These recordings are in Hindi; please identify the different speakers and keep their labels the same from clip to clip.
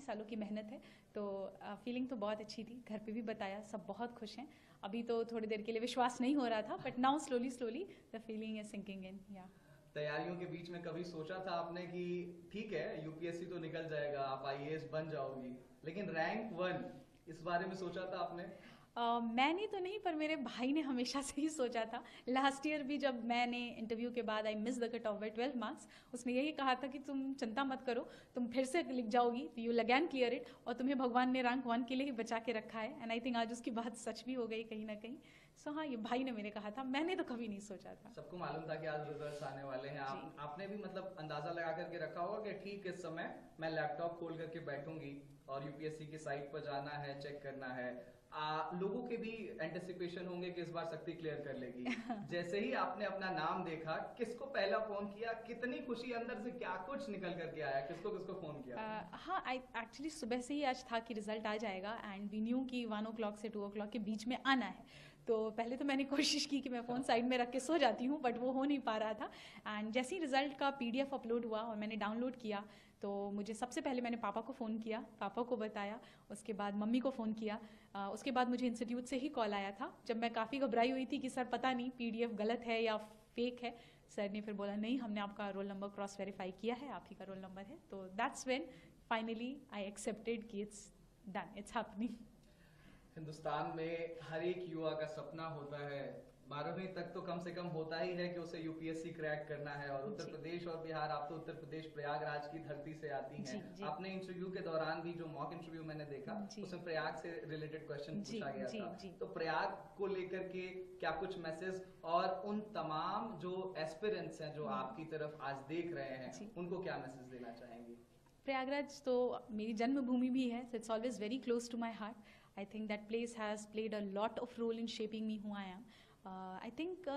Speaker 1: सालों की मेहनत है, तो फीलिंग तो बहुत अच्छी थी। घर पे भी बताया, सब बहुत खुश हैं। अभी तो थोड़ी देर के लिए विश्वास नहीं हो रहा था, but now slowly slowly the feeling is sinking in. या
Speaker 2: तैयारियों के बीच में कभी सोचा था आपने कि ठीक है यूपीएससी तो निकल जाएगा, आप आईएएस बन जाओगी, लेकिन रैंक 1 इस बारे में सोचा था आपने?
Speaker 1: मैंने तो नहीं, पर मेरे भाई ने हमेशा से ही सोचा था। लास्ट ईयर भी जब मैंने इंटरव्यू के बाद I miss the cut off by 12 marks, उसने यही कहा था कि तुम चिंता मत करो, तुम फिर से लिख जाओगी, you will again clear it, और तुम्हें भगवान ने रैंक 1 के लिए ही बचा के रखा है। एंड आई थिंक आज उसकी बात सच भी हो गई कहीं ना कहीं। सो हाँ, ये भाई ने मेरे कहा था, मैंने तो कभी नहीं सोचा था।
Speaker 2: सबको मालूम था कि आज रिजल्ट्स आने वाले हैं।
Speaker 1: जी।
Speaker 2: आपने भी मतलब अंदाजा लगा करके रखा होगा कि ठीक इस समय मैं लैपटॉप खोल करके बैठूंगी और यूपीएससी की साइट पर जाना है, चेक करना है। लोगों के भी एंटिसिपेशन होंगे कि इस बार शक्ति क्लियर कर लेगी। जैसे ही आपने अपना नाम देखा, किसको पहला फोन किया, कितनी खुशी अंदर से, क्या कुछ निकल करके आया, किसको किसको फोन किया?
Speaker 1: हाँ, आई एक्चुअली सुबह से ही आज था कि रिजल्ट आ जाएगा, एंड वी न्यू कि 1 o'clock से 2 o'clock के बीच में आना है। तो पहले तो मैंने कोशिश की कि मैं फ़ोन साइड में रख के सो जाती हूँ, बट वो हो नहीं पा रहा था। एंड जैसे ही रिजल्ट का पीडीएफ अपलोड हुआ और मैंने डाउनलोड किया, तो मुझे सबसे पहले मैंने पापा को फ़ोन किया, पापा को बताया, उसके बाद मम्मी को फ़ोन किया। उसके बाद मुझे इंस्टीट्यूट से ही कॉल आया था, जब मैं काफ़ी घबराई हुई थी कि सर पता नहीं पीडीएफ गलत है या फेक है। सर ने फिर बोला नहीं, हमने आपका रोल नंबर क्रॉस वेरीफाई किया है, आप ही का रोल नंबर है। तो that's when finally I accepted कि it's done, it's happening.
Speaker 2: Hindustan में हर एक युवा का सपना होता है, 12वीं तक तो कम से कम होता ही है कि उसे यूपीएससी क्रैक करना है। और उत्तर
Speaker 1: जी
Speaker 2: प्रदेश और बिहार, आप तो उत्तर प्रदेश प्रयागराज की धरती से आती हैं।
Speaker 1: जी जी
Speaker 2: आपने इंटरव्यू के दौरान भी, जो मॉक इंटरव्यू मैंने देखा,
Speaker 1: जी
Speaker 2: उसमें प्रयाग से रिलेटेड क्वेश्चन
Speaker 1: जी
Speaker 2: पूछा गया
Speaker 1: जी
Speaker 2: था।
Speaker 1: जी।
Speaker 2: तो प्रयाग को लेकर के क्या कुछ मैसेज, और उन तमाम जो एस्पिरेंट्स हैं जो आपकी तरफ आज देख रहे हैं,
Speaker 1: जी,
Speaker 2: उनको क्या मैसेज देना चाहेंगी?
Speaker 1: प्रयागराज तो मेरी जन्मभूमि भी है, so it's always very close to my heart. I think that place has played a lot of role in shaping me who I am. I think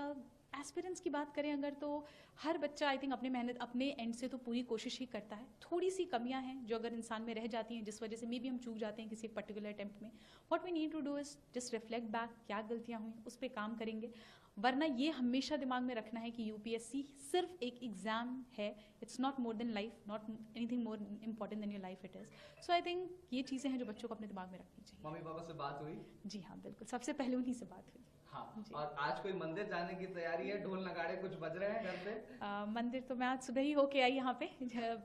Speaker 1: aspirants की बात करें अगर, तो हर बच्चा आई थिंक अपने मेहनत अपने एंड से तो पूरी कोशिश ही करता है। थोड़ी सी कमियां हैं जो अगर इंसान में रह जाती हैं, जिस वजह से मे बी हम चूक जाते हैं किसी एक पर्टिकुलर अटेम्प्ट में। What we need to do is just reflect back, क्या गलतियां हुई उस पर काम करेंगे। वरना ये हमेशा दिमाग में रखना है कि यूपीएससी सिर्फ एक एग्जाम है, it's not more than life, not anything more important than your life it is. So I think ये चीज़ें हैं जो बच्चों को अपने दिमाग में रखनी चाहिए।
Speaker 2: मम्मी पापा से बात हुई?
Speaker 1: जी हाँ, बिल्कुल, सबसे पहले उन्हीं से बात हुई।
Speaker 2: हाँ।
Speaker 1: जी।
Speaker 2: और आज कोई मंदिर जाने की तैयारी है? ढोल नगाड़े कुछ बज रहे हैं घर पे?
Speaker 1: मंदिर तो मैं आज सुबह ही होके आई यहाँ पे,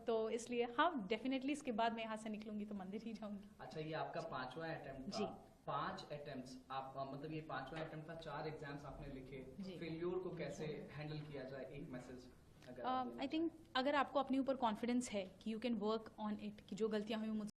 Speaker 1: तो इसलिए हाँ डेफिनेटली इसके बाद मैं यहाँ से निकलूंगी तो मंदिर ही जाऊंगी।
Speaker 2: अच्छा, ये आपका 5वां अटेम्प्ट था।
Speaker 1: जी।
Speaker 2: 5 अटेम्प्ट्स आप, मतलब ये 5वां अटेम्प्ट था, 4 एग्जाम्स आपने लिखे।
Speaker 1: जी।
Speaker 2: फेल्योर को कैसे हैंडल किया जाए, एक मैसेज अगर आप देना
Speaker 1: आई थिंक अगर आपको अपने ऊपर कॉन्फिडेंस है कि you can work on it, कि जो गलतियाँ हुई मुझसे